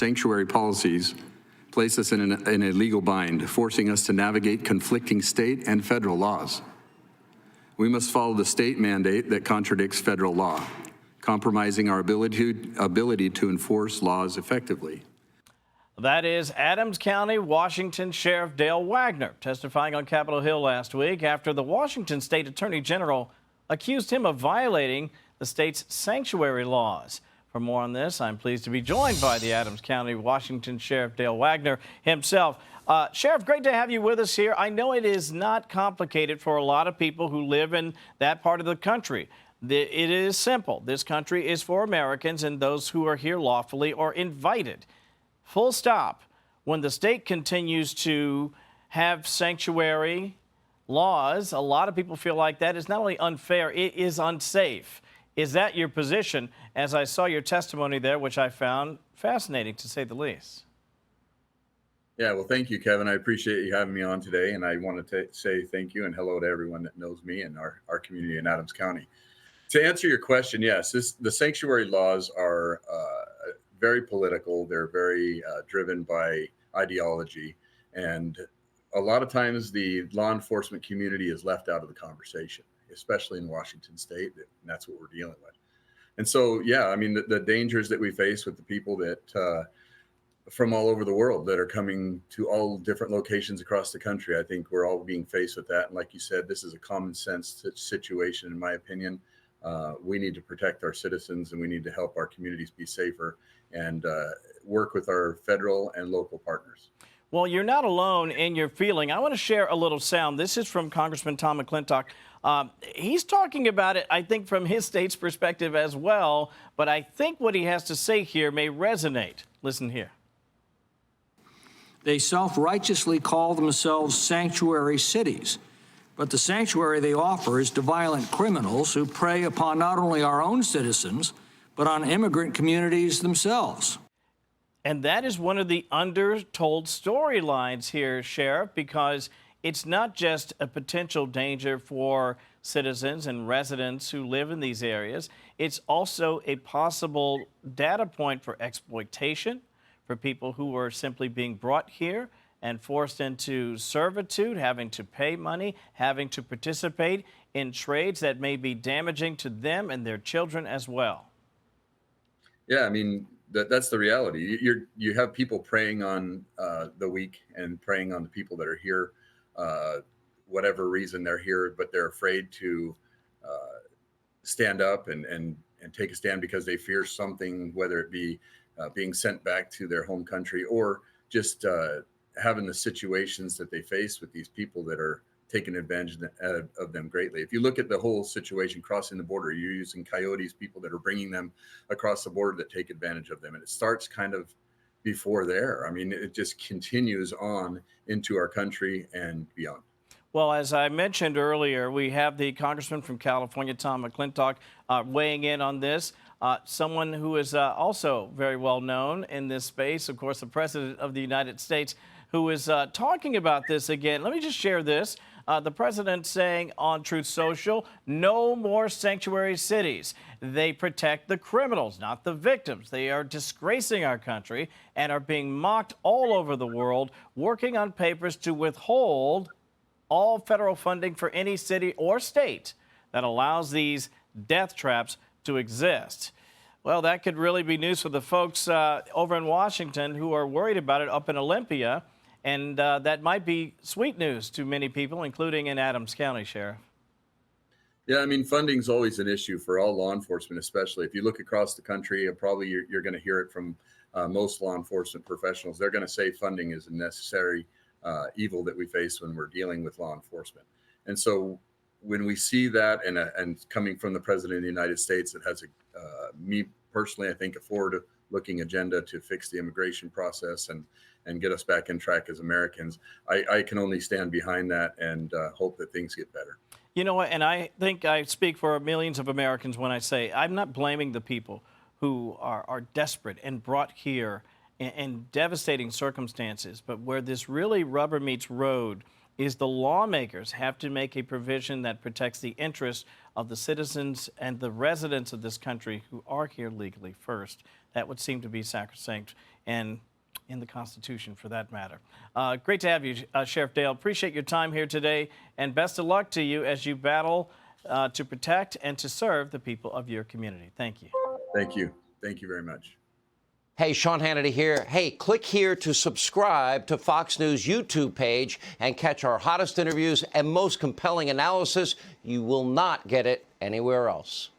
sanctuary policies place us in a legal bind, forcing us to navigate conflicting state and federal laws. We must follow the state mandate that contradicts federal law, compromising our ability to enforce laws effectively. That is Adams County, Washington Sheriff Dale Wagner testifying on Capitol Hill last week after the Washington State Attorney General accused him of violating the state's sanctuary laws. For more on this, I'm pleased to be joined by the Adams County, Washington Sheriff Dale Wagner himself. Sheriff, great to have you with us here. I know it is not complicated for a lot of people who live in that part of the country. It is simple. This country is for Americans and those who are here lawfully or invited. Full stop. When the state continues to have sanctuary laws, a lot of people feel like that is not only unfair, it is unsafe. Is that your position? As I saw your testimony there, which I found fascinating, to say the least. Yeah, well, thank you, Kevin. I appreciate you having me on today, and I want to say thank you and hello to everyone that knows me and our community in Adams County. To answer your question, yes, the sanctuary laws are very political. They're very driven by ideology, and a lot of times the law enforcement community is left out of the conversation, especially in Washington State, and that's what we're dealing with. And so, yeah, I mean, the dangers that we face with the people that from all over the world that are coming to all different locations across the country, I think we're all being faced with that. And like you said, this is a common sense situation, in my opinion. We need to protect our citizens, and we need to help our communities be safer and work with our federal and local partners. Well, you're not alone in your feeling. I want to share a little sound. This is from Congressman Tom McClintock. He's talking about it, I think, from his state's perspective as well, but I think what he has to say here may resonate. Listen here. They self-righteously call themselves sanctuary cities, but the sanctuary they offer is to violent criminals who prey upon not only our own citizens, but on immigrant communities themselves. And that is one of the undertold storylines here, Sheriff, because it's not just a potential danger for citizens and residents who live in these areas. It's also a possible data point for exploitation, for people who are simply being brought here and forced into servitude, having to pay money, having to participate in trades that may be damaging to them and their children as well. Yeah, I mean, that's the reality. You have people preying on the weak and preying on the people that are here, whatever reason they're here, but they're afraid to stand up and take a stand because they fear something, whether it be being sent back to their home country or just having the situations that they face with these people that are taking advantage of them greatly. If you look at the whole situation crossing the border, you're using coyotes, people that are bringing them across the border that take advantage of them. And it starts kind of before there. I mean, it just continues on into our country and beyond. Well, as I mentioned earlier, we have the Congressman from California, Tom McClintock, weighing in on this. Someone who is also very well known in this space, of course, the President of the United States, who is talking about this again. Let me just share this. The president saying on Truth Social, no more sanctuary cities. They protect the criminals, not the victims. They are disgracing our country and are being mocked all over the world, working on papers to withhold all federal funding for any city or state that allows these death traps to exist. Well, that could really be news for the folks over in Washington who are worried about it up in Olympia. And that might be sweet news to many people, including in Adams County, Sheriff. Yeah, I mean, funding's always an issue for all law enforcement, especially if you look across the country. Probably you're going to hear it from most law enforcement professionals. They're going to say funding is a necessary evil that we face when we're dealing with law enforcement. And so when we see that and coming from the President of the United States that has me personally, I think, a forward-looking agenda to fix the immigration process and get us back in track as Americans, I can only stand behind that and hope that things get better. You know what, and I think I speak for millions of Americans when I say I'm not blaming the people who are desperate and brought here in devastating circumstances, but where this really rubber meets road is the lawmakers have to make a provision that protects the interests of the citizens and the residents of this country who are here legally first. That would seem to be sacrosanct and in the Constitution, for that matter. Great to have you, Sheriff Dale. Appreciate your time here today, and best of luck to you as you battle to protect and to serve the people of your community. Thank you. Thank you. Thank you very much. Hey, Sean Hannity here. Hey, click here to subscribe to Fox News YouTube page and catch our hottest interviews and most compelling analysis. You will not get it anywhere else.